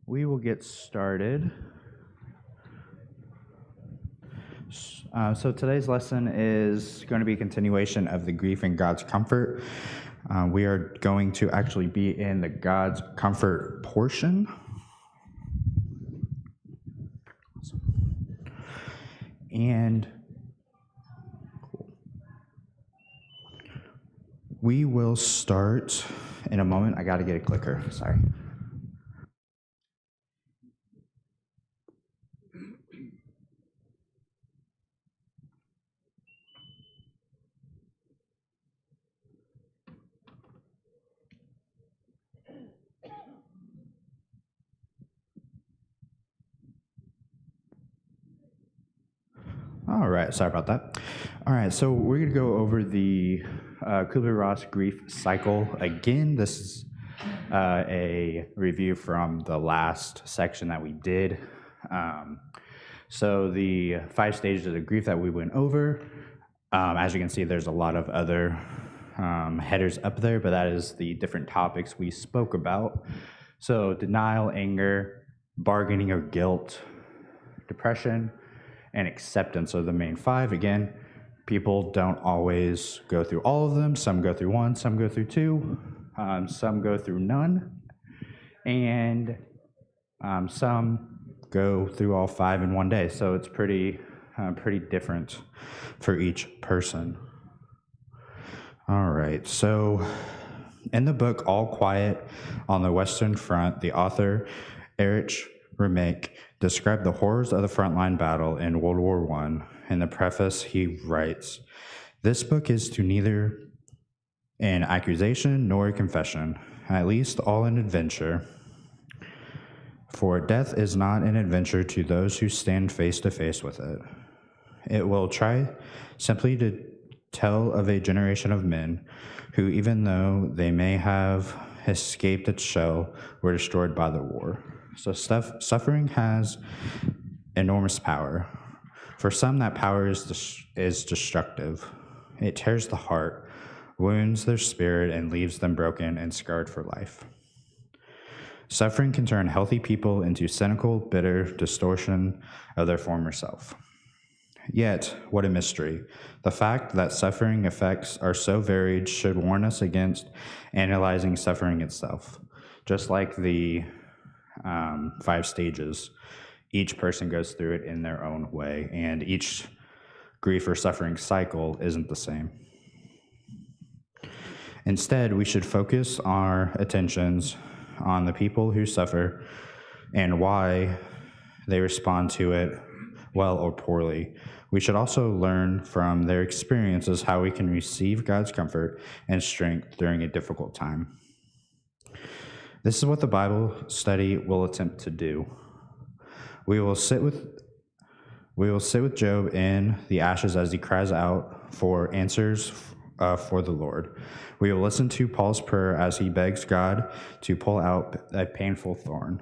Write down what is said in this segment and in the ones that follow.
We will get started. So today's lesson is going to be a continuation of the grief and God's comfort. We are going to actually be in the God's comfort portion. And we will start in a moment. I got to get a clicker. Sorry. All right, sorry about that. All right, so we're going to go over the Kubler-Ross grief cycle again. This is a review from the last section that we did. So the 5 stages of the grief that we went over, as you can see, there's a lot of other headers up there, but that is the different topics we spoke about. So denial, anger, bargaining or guilt, depression, and acceptance are the main 5. Again, people don't always go through all of them. Some go through 1, some go through 2, some go through none, and some go through all 5 in one day. So it's pretty different for each person. All right, so in the book All Quiet on the Western Front, the author, Erich Remarque, described the horrors of the frontline battle in World War I. In the preface, he writes, "This book is to neither an accusation nor a confession, at least all an adventure. For death is not an adventure to those who stand face to face with it. It will try simply to tell of a generation of men who, even though they may have escaped its shell, were destroyed by the war." So suffering has enormous power. For some, that power is destructive. It tears the heart, wounds their spirit, and leaves them broken and scarred for life. Suffering can turn healthy people into cynical, bitter distortion of their former self. Yet, what a mystery. The fact that suffering effects are so varied should warn us against analyzing suffering itself. Just like the 5 stages, each person goes through it in their own way, and each grief or suffering cycle isn't the same. Instead, we should focus our attentions on the people who suffer and why they respond to it well or poorly. We should also learn from their experiences how we can receive God's comfort and strength during a difficult time. This is what the Bible study will attempt to do. We will sit with Job in the ashes as he cries out for answers for the Lord. We will listen to Paul's prayer as he begs God to pull out a painful thorn.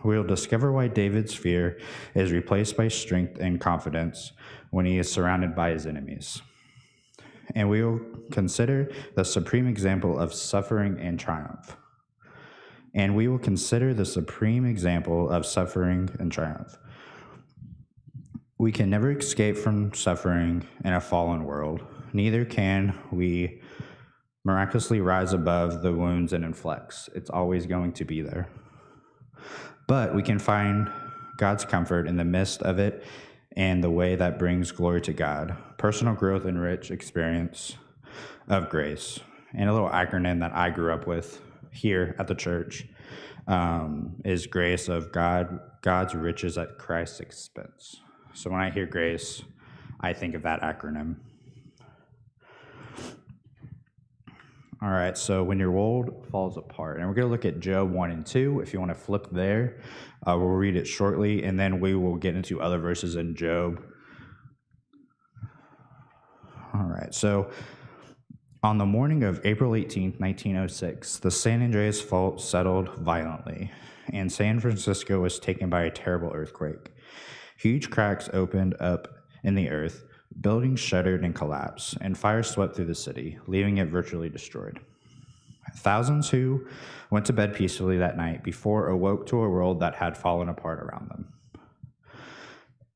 We will discover why David's fear is replaced by strength and confidence when he is surrounded by his enemies. And we will consider the supreme example of suffering and triumph. We can never escape from suffering in a fallen world. Neither can we miraculously rise above the wounds it inflicts. It's always going to be there. But we can find God's comfort in the midst of it and the way that brings glory to God, personal growth and rich experience of grace. And a little acronym that I grew up with here at the church is grace of God's riches at Christ's expense. So when I hear grace, I think of that acronym. All right, so when your world falls apart, and we're going to look at Job 1 and 2. If you want to flip there, we'll read it shortly, and then we will get into other verses in Job. All right, so on the morning of April 18, 1906, the San Andreas Fault settled violently, and San Francisco was taken by a terrible earthquake. Huge cracks opened up in the earth, buildings shuddered and collapsed, and fire swept through the city, leaving it virtually destroyed. Thousands who went to bed peacefully that night before awoke to a world that had fallen apart around them.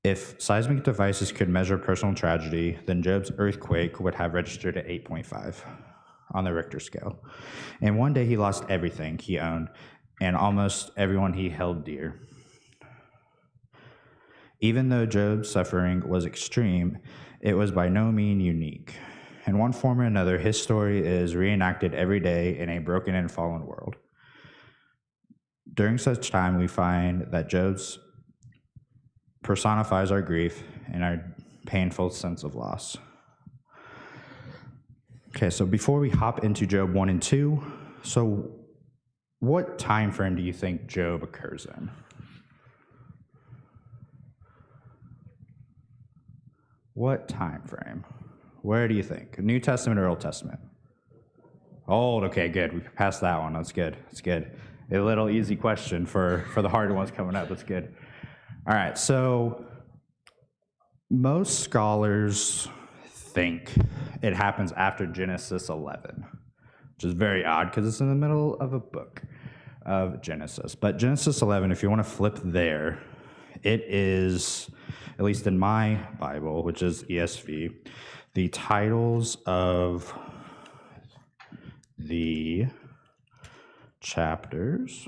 If seismic devices could measure personal tragedy, then Job's earthquake would have registered at 8.5 on the Richter scale. And one day he lost everything he owned and almost everyone he held dear. Even though Job's suffering was extreme, it was by no means unique. In one form or another, his story is reenacted every day in a broken and fallen world. During such time, we find that Job's personifies our grief and our painful sense of loss. Okay, so before we hop into Job 1 and 2, so what time frame do you think Job occurs in? What time frame? Where do you think? New Testament or Old Testament? Old, okay, good. We passed that one. That's good. That's good. A little easy question for the harder ones coming up. That's good. All right, so most scholars think it happens after Genesis 11, which is very odd because it's in the middle of a book of Genesis. But Genesis 11, if you want to flip there, it is, at least in my Bible, which is ESV, the titles of the chapters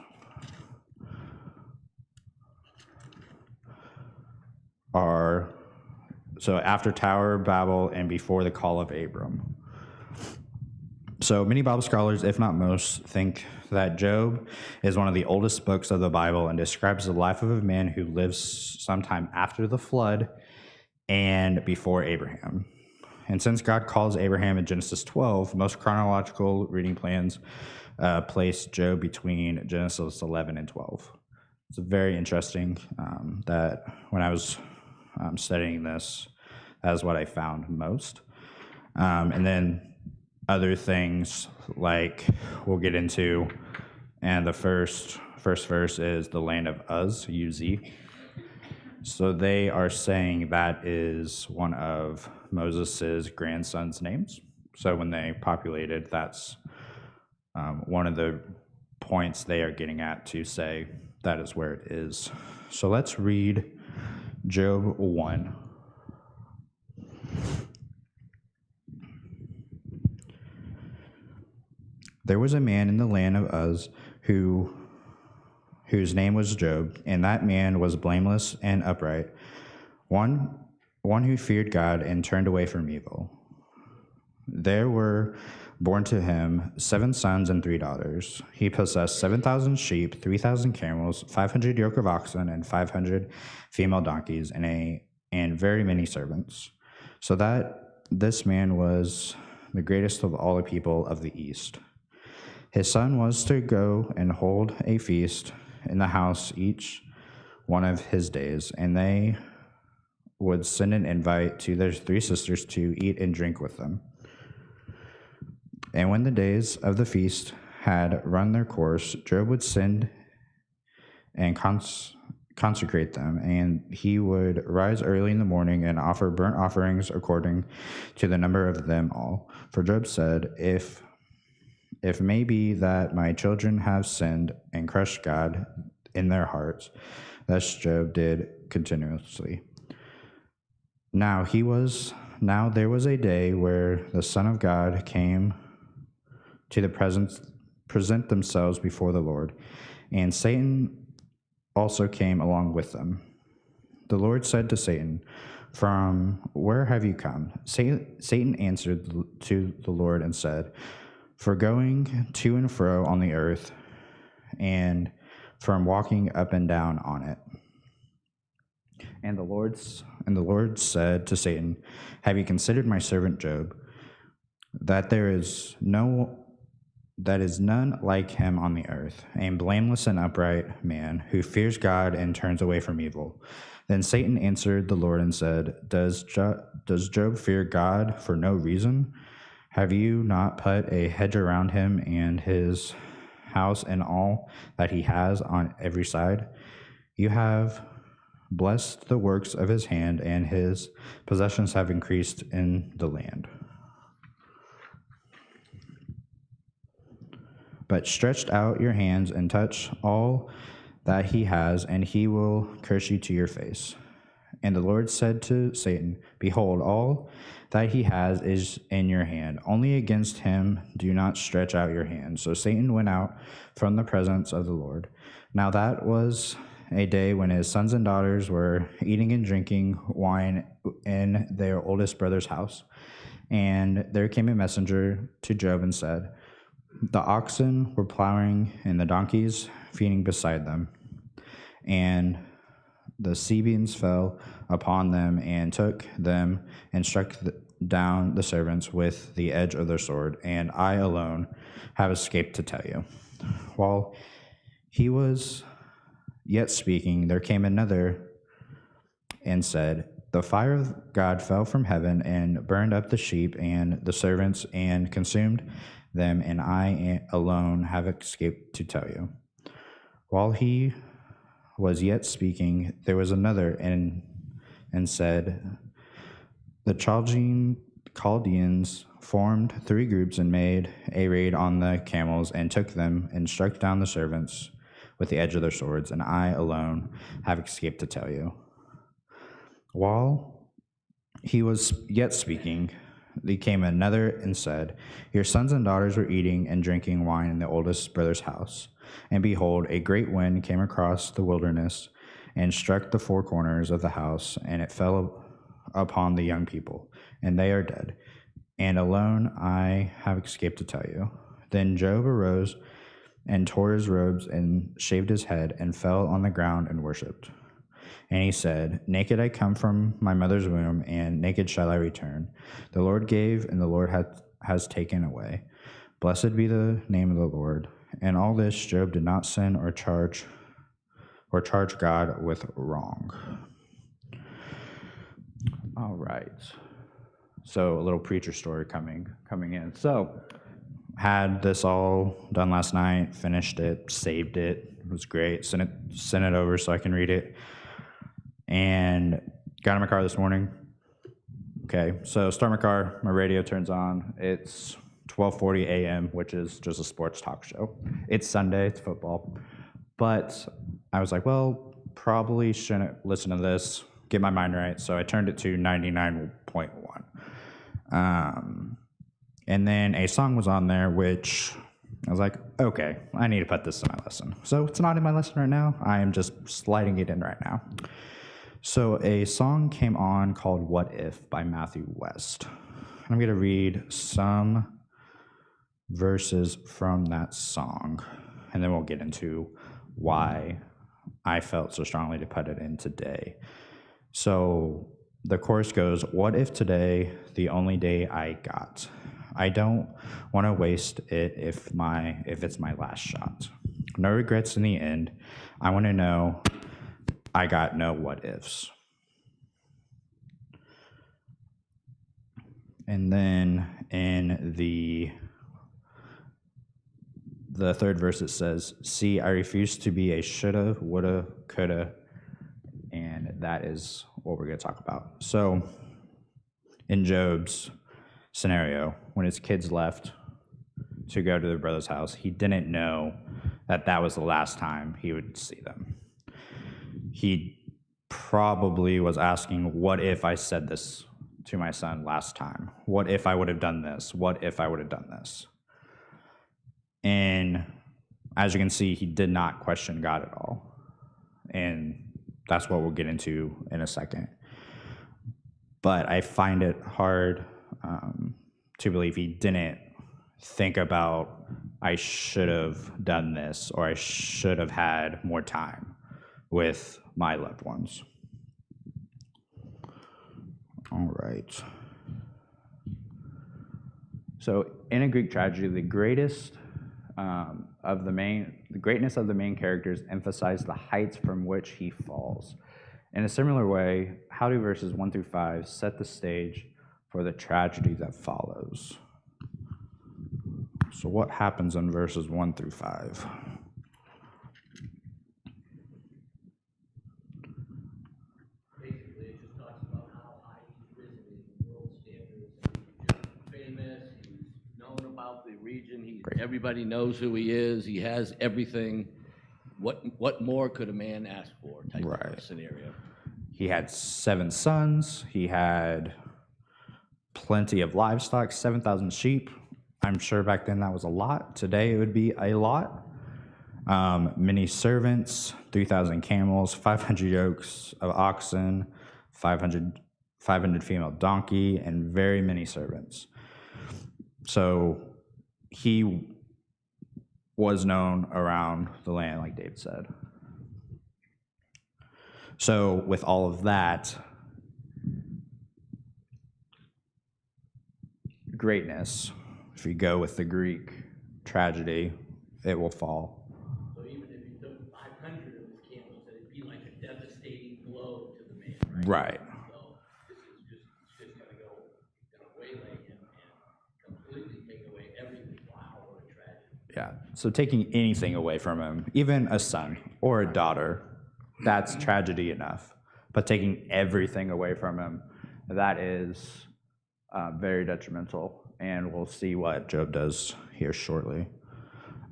are, so after Tower of Babel and before the call of Abram. So many Bible scholars, if not most, think that Job is one of the oldest books of the Bible and describes the life of a man who lives sometime after the flood and before Abraham. And since God calls Abraham in Genesis 12, most chronological reading plans place Job between Genesis 11 and 12. It's very interesting that when I was studying this, that is what I found most. And then other things like we'll get into, and the first verse is the land of Uz, U-Z. So they are saying that is one of Moses' grandson's names. So when they populated, that's one of the points they are getting at to say that is where it is. So let's read Job 1. There was a man in the land of Uz whose name was Job, and that man was blameless and upright, one who feared God and turned away from evil. There were born to him 7 sons and 3 daughters. He possessed 7,000 sheep, 3,000 camels, 500 yoke of oxen, and 500 female donkeys, and very many servants. So that this man was the greatest of all the people of the East. His son was to go and hold a feast in the house each one of his days, and they would send an invite to their 3 sisters to eat and drink with them. And when the days of the feast had run their course, Job would send and consecrate them, and he would rise early in the morning and offer burnt offerings according to the number of them all. For Job said, If may be that my children have sinned and crushed God in their hearts. Thus Job did continuously. Now there was a day where the Son of God came to present themselves before the Lord, and Satan also came along with them. The Lord said to Satan, "From where have you come?" Satan answered to the Lord and said, "For going to and fro on the earth, and from walking up and down on it." And the Lord said to Satan, "Have you considered my servant Job, that there is none like him on the earth, a blameless and upright man who fears God and turns away from evil?" Then Satan answered the Lord and said, Does Job fear God for no reason? Have you not put a hedge around him and his house and all that he has on every side? You have blessed the works of his hand, and his possessions have increased in the land. but stretch out your hands and touch all that he has, and he will curse you to your face. And the Lord said to Satan, Behold, all that he has is in your hand. Only against him do not stretch out your hand. So Satan went out from the presence of the Lord. Now that was a day when his sons and daughters were eating and drinking wine in their oldest brother's house. And there came a messenger to Job and said, The oxen were plowing and the donkeys feeding beside them. And the Sabeans fell upon them and took them and struck down the servants with the edge of their sword, and I alone have escaped to tell you. While he was yet speaking, there came another and said, The fire of God fell from heaven and burned up the sheep and the servants and consumed them, and I alone have escaped to tell you. While he was yet speaking, there was another and said, The Chaldeans formed 3 groups and made a raid on the camels and took them and struck down the servants with the edge of their swords, and I alone have escaped to tell you. While he was yet speaking, there came another and said, Your sons and daughters were eating and drinking wine in the oldest brother's house. And behold, a great wind came across the wilderness and struck the 4 corners of the house, and it fell upon the young people, and they are dead. And alone I have escaped to tell you. Then Job arose and tore his robes and shaved his head and fell on the ground and worshipped. And he said, Naked I come from my mother's womb, and naked shall I return. The Lord gave, and the Lord has taken away. Blessed be the name of the Lord. In all this, Job did not sin or charge God with wrong. All right. So a little preacher story coming in. So had this all done last night, finished it, saved it. It was great. Sent it over so I can read it. And got in my car this morning. Okay, so start my car, my radio turns on. It's 12:40 a.m., which is just a sports talk show. It's Sunday, it's football. But I was like, well, probably shouldn't listen to this, get my mind right. So I turned it to 99.1. And then a song was on there, which I was like, okay, I need to put this in my lesson. So it's not in my lesson right now. I am just sliding it in right now. So a song came on called What If by Matthew West. I'm going to read some verses from that song, and then we'll get into why I felt so strongly to put it in today. So the chorus goes, What if today the only day I got? I don't want to waste it if it's my last shot. No regrets in the end. I want to know I got no what ifs. And then in the third verse it says, See, I refuse to be a shoulda, woulda, coulda, and that is what we're going to talk about. So in Job's scenario, when his kids left to go to their brother's house, he didn't know that that was the last time he would see them. He probably was asking, what if I said this to my son last time? What if I would have done this? What if I would have done this? And as you can see, he did not question God at all. And that's what we'll get into in a second. But I find it hard to believe he didn't think about, I should have done this, or I should have had more time with my loved ones. All right. So in a Greek tragedy, the greatness of the main characters emphasize the heights from which he falls. In a similar way, how do verses 1 through 5 set the stage for the tragedy that follows? So what happens in verses 1 through 5? Basically, it just talks about how high he's risen in world standards. He's famous, he's known about the region he's Everybody knows who he is. He has everything. What more could a man ask for? Type of Right. a scenario. He had 7 sons. He had plenty of livestock, 7,000 sheep. I'm sure back then that was a lot. Today it would be a lot. Many servants, 3,000 camels, 500 yokes of oxen, 500 female donkey, and very many servants. So he was known around the land, like David said. So with all of that greatness, if you go with the Greek tragedy, it will fall. So even if you took 500 of his camels, it'd be like a devastating blow to the man, right? Right. So this is just going to go, waylay him and completely take away everything. Wow, what a tragedy. Yeah. So taking anything away from him, even a son or a daughter, that's tragedy enough. But taking everything away from him, that is very detrimental. And we'll see what Job does here shortly.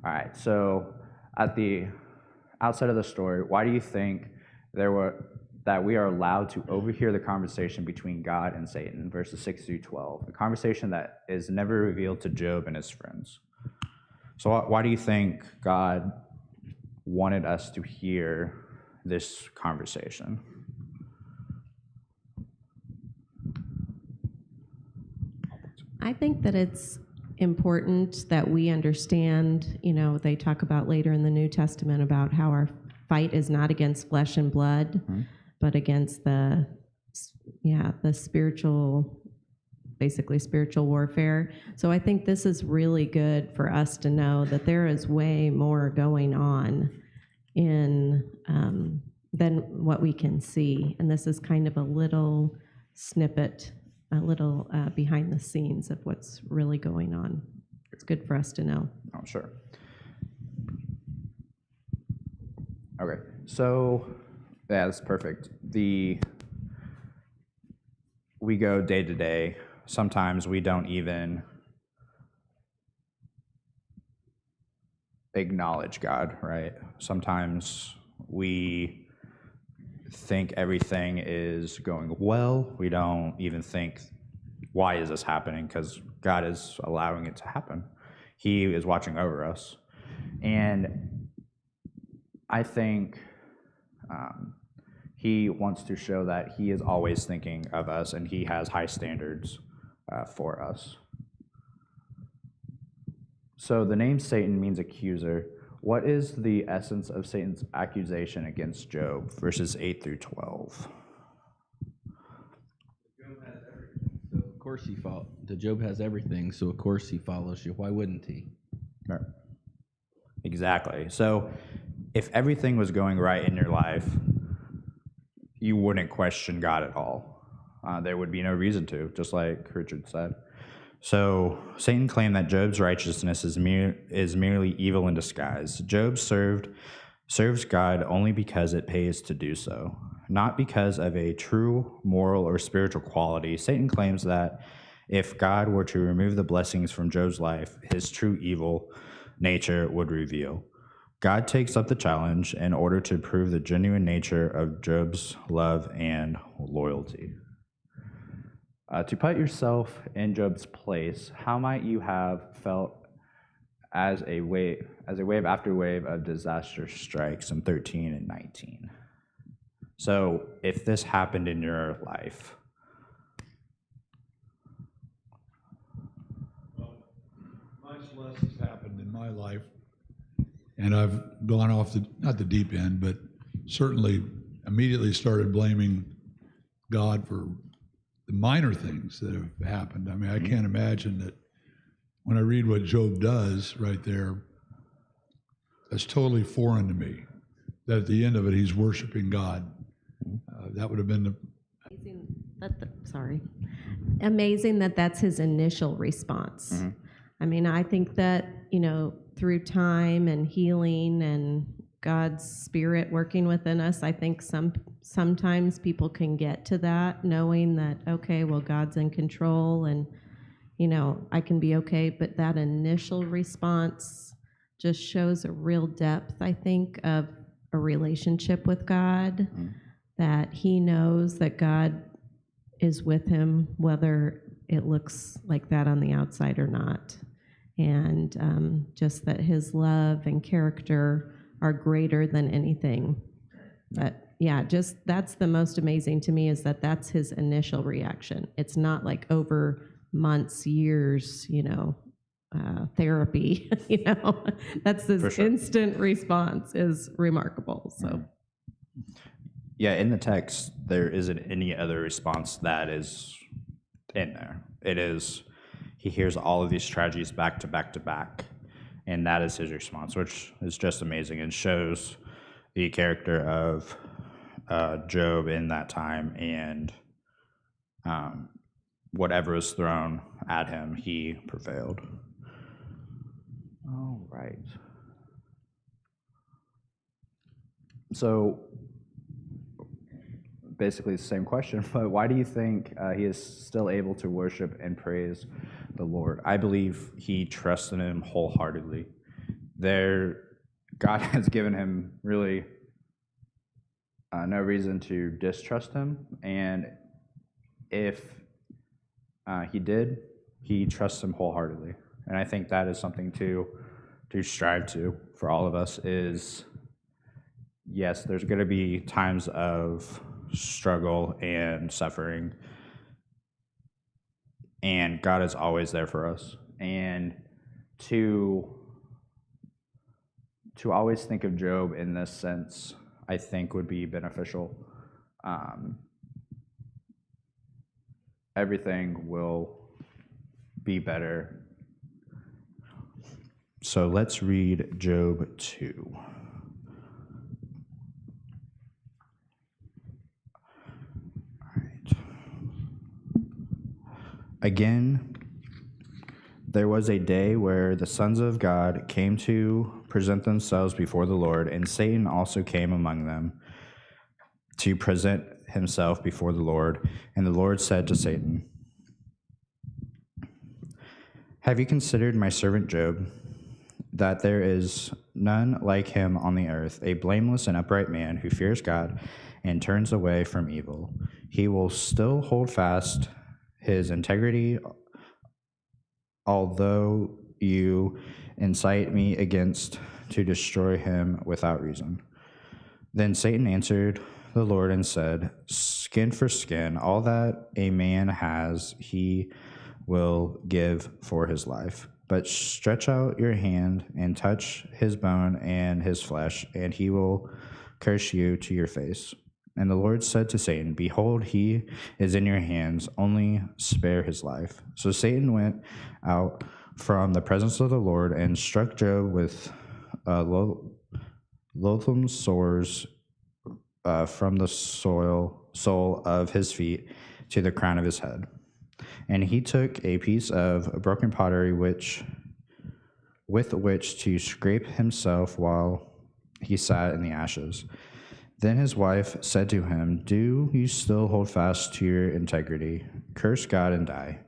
All right. So at the outset of the story, why do you think that we are allowed to overhear the conversation between God and Satan, verses 6 through 12, a conversation that is never revealed to Job and his friends? So why do you think God wanted us to hear this conversation? I think that it's important that we understand, they talk about later in the New Testament about how our fight is not against flesh and blood, but against the spiritual, basically spiritual warfare. So I think this is really good for us to know that there is way more going on than what we can see. And this is kind of a little snippet, a little behind the scenes of what's really going on. It's good for us to know. Oh, sure. Okay, so yeah, that's perfect. We go day to day. Sometimes we don't even acknowledge God, right? Sometimes we think everything is going well. We don't even think, why is this happening? Because God is allowing it to happen. He is watching over us. And I think he wants to show that he is always thinking of us and he has high standards for us. So the name Satan means accuser. What is the essence of Satan's accusation against Job, verses 8 through 12? Job has everything, so of course Job has everything, so of course he follows you. Why wouldn't he? Right. Exactly. So if everything was going right in your life, you wouldn't question God at all. There would be no reason to, just like Richard said. So Satan claimed that Job's righteousness is merely evil in disguise. Job serves God only because it pays to do so, not because of a true moral or spiritual quality. Satan claims that if God were to remove the blessings from Job's life, his true evil nature would reveal. God takes up the challenge in order to prove the genuine nature of Job's love and loyalty. To put yourself in Job's place, how might you have felt as a wave after wave of disaster strikes in 13 and 19? So if this happened in your life. Well, much less has happened in my life, and I've gone off not the deep end, but certainly immediately started blaming God for the minor things that have happened. I mean, I can't imagine that when I read what Job does right there, that's totally foreign to me. That at the end of it, he's worshiping God. That would have been Amazing that that's his initial response. Mm-hmm. I mean, I think that, through time and healing and God's Spirit working within us, I think sometimes people can get to that, knowing that, okay, well, God's in control and, I can be okay, but that initial response just shows a real depth, I think, of a relationship with God, that he knows that God is with him, whether it looks like that on the outside or not. And just that his love and character are greater than anything. But yeah, just that's the most amazing to me, is that that's his initial reaction. It's not like over months, years, therapy, that's this For sure. instant response is remarkable. So Yeah, in the text, there isn't any other response that is in there. It is, he hears all of these tragedies back to back to back, and that is his response, which is just amazing and shows the character of Job in that time, and whatever was thrown at him, he prevailed. All right. So, basically the same question, but why do you think he is still able to worship and praise the Lord? I believe he trusts in him wholeheartedly. God has given him really no reason to distrust him, and if he trusts him wholeheartedly. And I think that is something to strive to for all of us. Is, yes, there's going to be times of struggle and suffering, and God is always there for us. And to always think of Job in this sense, I think, would be beneficial. Everything will be better. So let's read Job 2. Again, there was a day where the sons of God came to present themselves before the Lord, and Satan also came among them to present himself before the Lord. And the Lord said to Satan, "Have you considered my servant Job, that there is none like him on the earth, a blameless and upright man who fears God and turns away from evil? He will still hold fast his integrity, although you incite me against to destroy him without reason." Then Satan answered the Lord and said, "Skin for skin, all that a man has, he will give for his life. But stretch out your hand and touch his bone and his flesh, and he will curse you to your face." And the Lord said to Satan, "Behold, he is in your hands, only spare his life." So Satan went out from the presence of the Lord and struck Job with loathsome sores from the sole of his feet to the crown of his head. And he took a piece of broken pottery with which to scrape himself while he sat in the ashes. Then his wife said to him, "Do you still hold fast to your integrity? Curse God and die."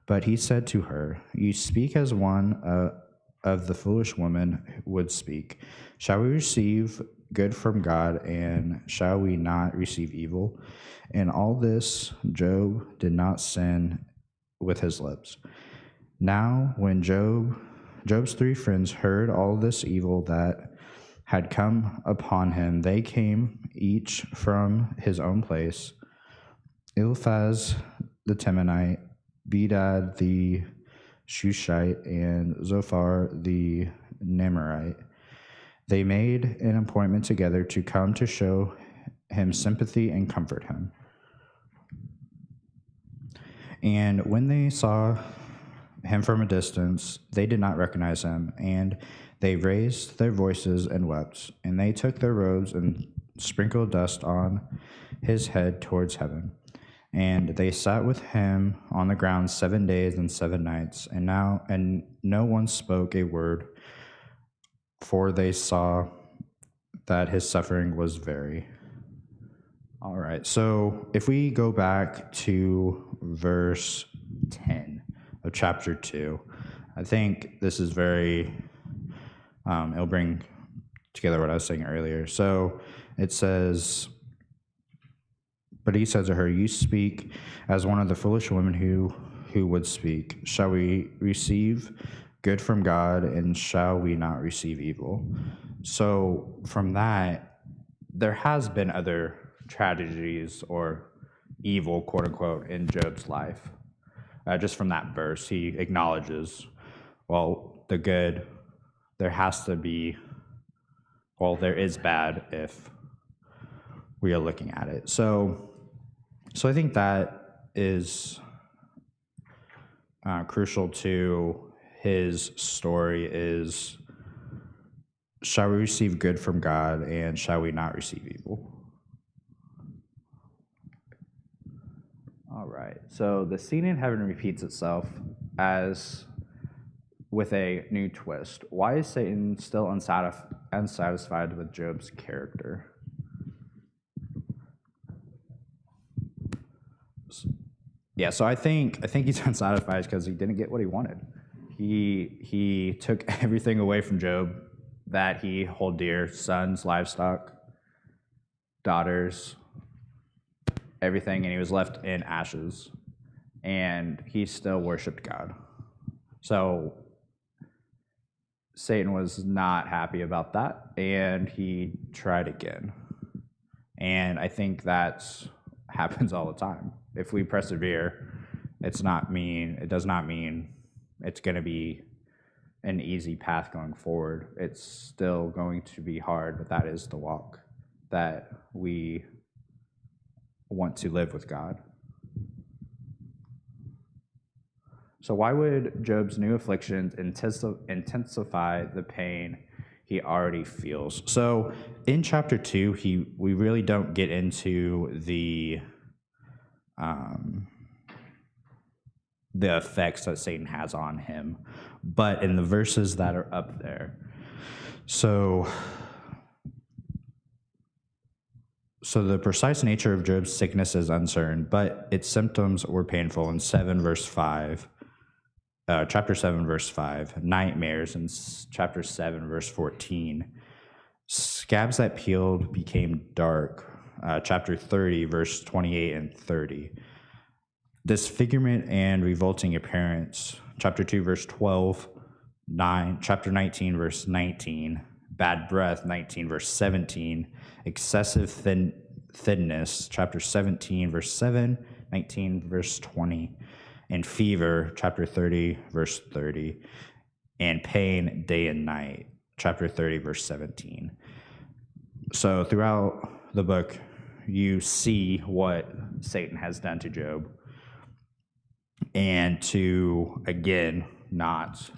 But he said to her, "You speak as one of the foolish women would speak. Shall we receive good from God, and shall we not receive evil?" In all this, Job did not sin with his lips. Now, when Job's three friends heard all this evil that had come upon him, they came each from his own place: Eliphaz the Temanite, Bildad the Shushite, and Zophar the Naamorite. They made an appointment together to come to show him sympathy and comfort him. And when they saw him from a distance, they did not recognize him, and they raised their voices and wept. And they took their robes and sprinkled dust on his head towards heaven. And they sat with him on the ground 7 days and 7 nights. And no one spoke a word, for they saw that his suffering was very. All right, so if we go back to verse 10 of chapter 2. I think this is very, it'll bring together what I was saying earlier. So it says, but he said to her, you speak as one of the foolish women who would speak. Shall we receive good from God, and shall we not receive evil? So from that, there has been other tragedies or evil, quote unquote, in Job's life. Just from that verse, he acknowledges, well, the good, there has to be, well, there is bad if we are looking at it. So I think that is crucial to his story is, shall we receive good from God, and shall we not receive evil? All right, so the scene in heaven repeats itself as with a new twist. Why is Satan still unsatisfied with Job's character? Yeah, so I think he's unsatisfied because he didn't get what he wanted. He took everything away from Job that he held dear: sons, livestock, daughters, everything, and he was left in ashes. And he still worshipped God. So Satan was not happy about that, and he tried again. And I think that happens all the time. If we persevere, it does not mean it's going to be an easy path going forward. It's still going to be hard, but that is the walk that we want to live with God. So why would Job's new afflictions intensify the pain he already feels? So in chapter 2, we really don't get into the effects that Satan has on him, but in the verses that are up there. So the precise nature of Job's sickness is uncertain, but its symptoms were painful in chapter 7, verse 5, nightmares in chapter 7, verse 14. Scabs that peeled became dark, chapter 30, verse 28 and 30. Disfigurement and revolting appearance, chapter 2, verse 12, chapter 19, verse 19. Bad breath, 19, verse 17. Excessive thinness, chapter 17, verse 7, 19, verse 20. And fever, chapter 30, verse 30. And pain day and night, chapter 30, verse 17. So throughout the book, you see what Satan has done to Job. And to, again, not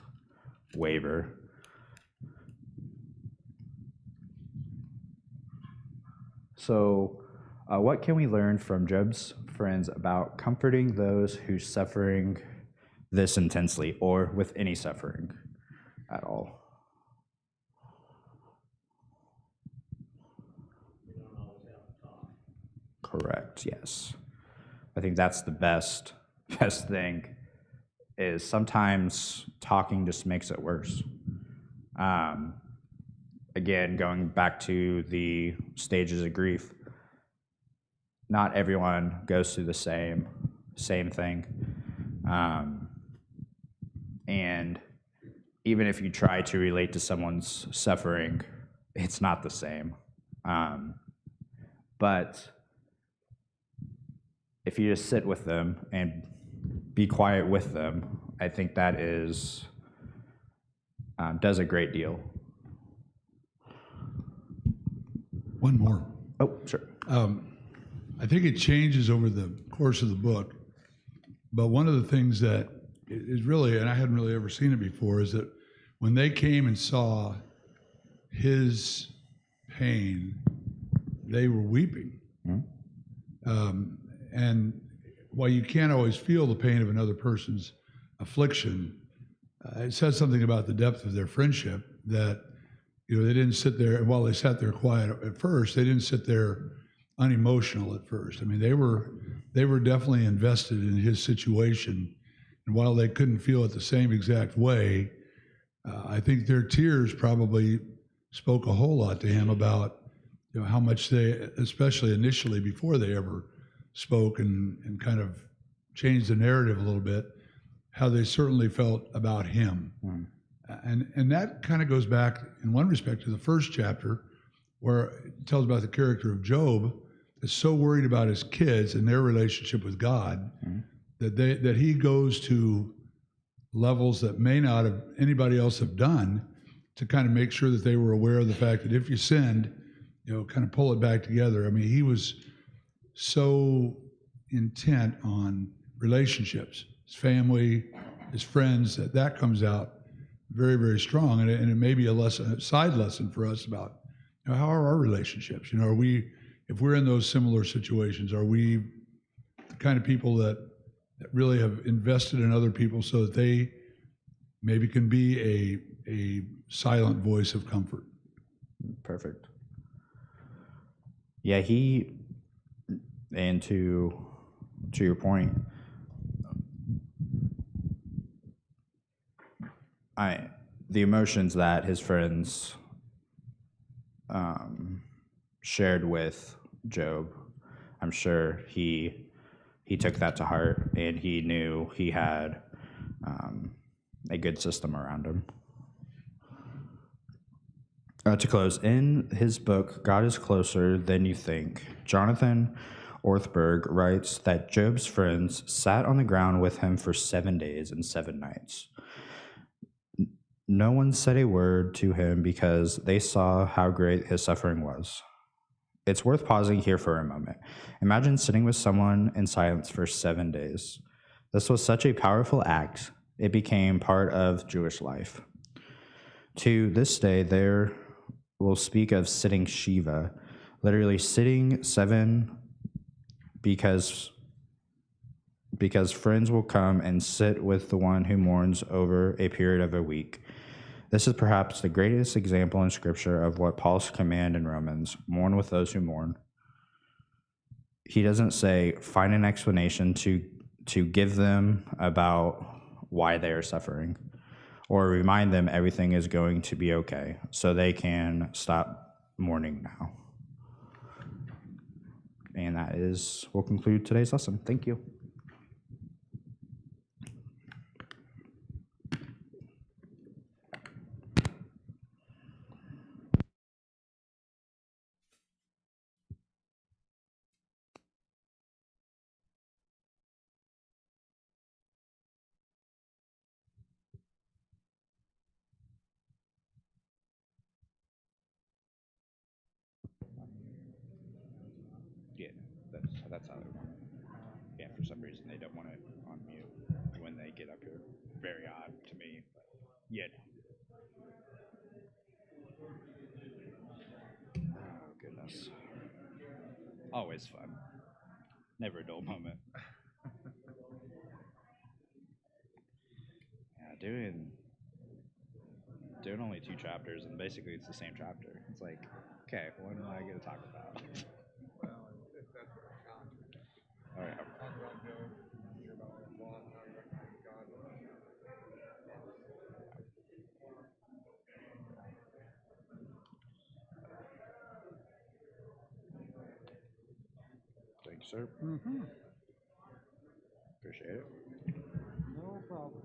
waver. So what can we learn from Job's friends about comforting those who's suffering this intensely, or with any suffering at all? We don't always have to talk. Correct, yes. I think that's the best thing, is sometimes talking just makes it worse. Again, going back to the stages of grief, not everyone goes through the same thing. And even if you try to relate to someone's suffering, it's not the same. But if you just sit with them and be quiet with them, I think that does a great deal. One more. Oh, sure. I think it changes over the course of the book, but one of the things that is really, and I hadn't really ever seen it before, is that when they came and saw his pain, they were weeping. Mm-hmm. And while you can't always feel the pain of another person's affliction, it says something about the depth of their friendship that, they didn't sit there, and while they sat there quiet at first, they didn't sit there unemotional at first. I mean, they were definitely invested in his situation And while they couldn't feel it the same exact way, I think their tears probably spoke a whole lot to him about how much they, especially initially before they ever spoke and kind of changed the narrative a little bit, how they certainly felt about him. And that kind of goes back in one respect to the first chapter, where it tells about the character of Job is so worried about his kids and their relationship with God that he goes to levels that may not have anybody else have done to kind of make sure that they were aware of the fact that if you sinned, kind of pull it back together. I mean, he was so intent on relationships, his family, his friends, that comes out very, very strong. And it may be a side lesson for us about how are our relationships? Are we, if we're in those similar situations, are we the kind of people that really have invested in other people so that they maybe can be a silent voice of comfort? Perfect. Yeah, and to your point, the emotions that his friends shared with Job, I'm sure he took that to heart, and he knew he had a good system around him. To close, in his book, God is Closer Than You Think, Jonathan Orthberg writes that Job's friends sat on the ground with him for 7 days and 7 nights. No one said a word to him because they saw how great his suffering was. It's worth pausing here for a moment. Imagine sitting with someone in silence for 7 days. This was such a powerful act, it became part of Jewish life. To this day, there will speak of sitting Shiva, literally sitting 7, because friends will come and sit with the one who mourns over a period of a week. This is perhaps the greatest example in Scripture of what Paul's command in Romans, mourn with those who mourn. He doesn't say, find an explanation to give them about why they are suffering, or remind them everything is going to be okay, so they can stop mourning now. And we'll conclude today's lesson. Thank you. Yeah, that's how they want it. Yeah, for some reason they don't want it on mute when they get up here. Very odd to me, but yeah. Oh goodness. Always fun. Never a dull moment. Yeah, doing only 2 chapters, and basically it's the same chapter. It's like, okay, what am I going to talk about? All right. Thanks, sir. Appreciate it. No problem.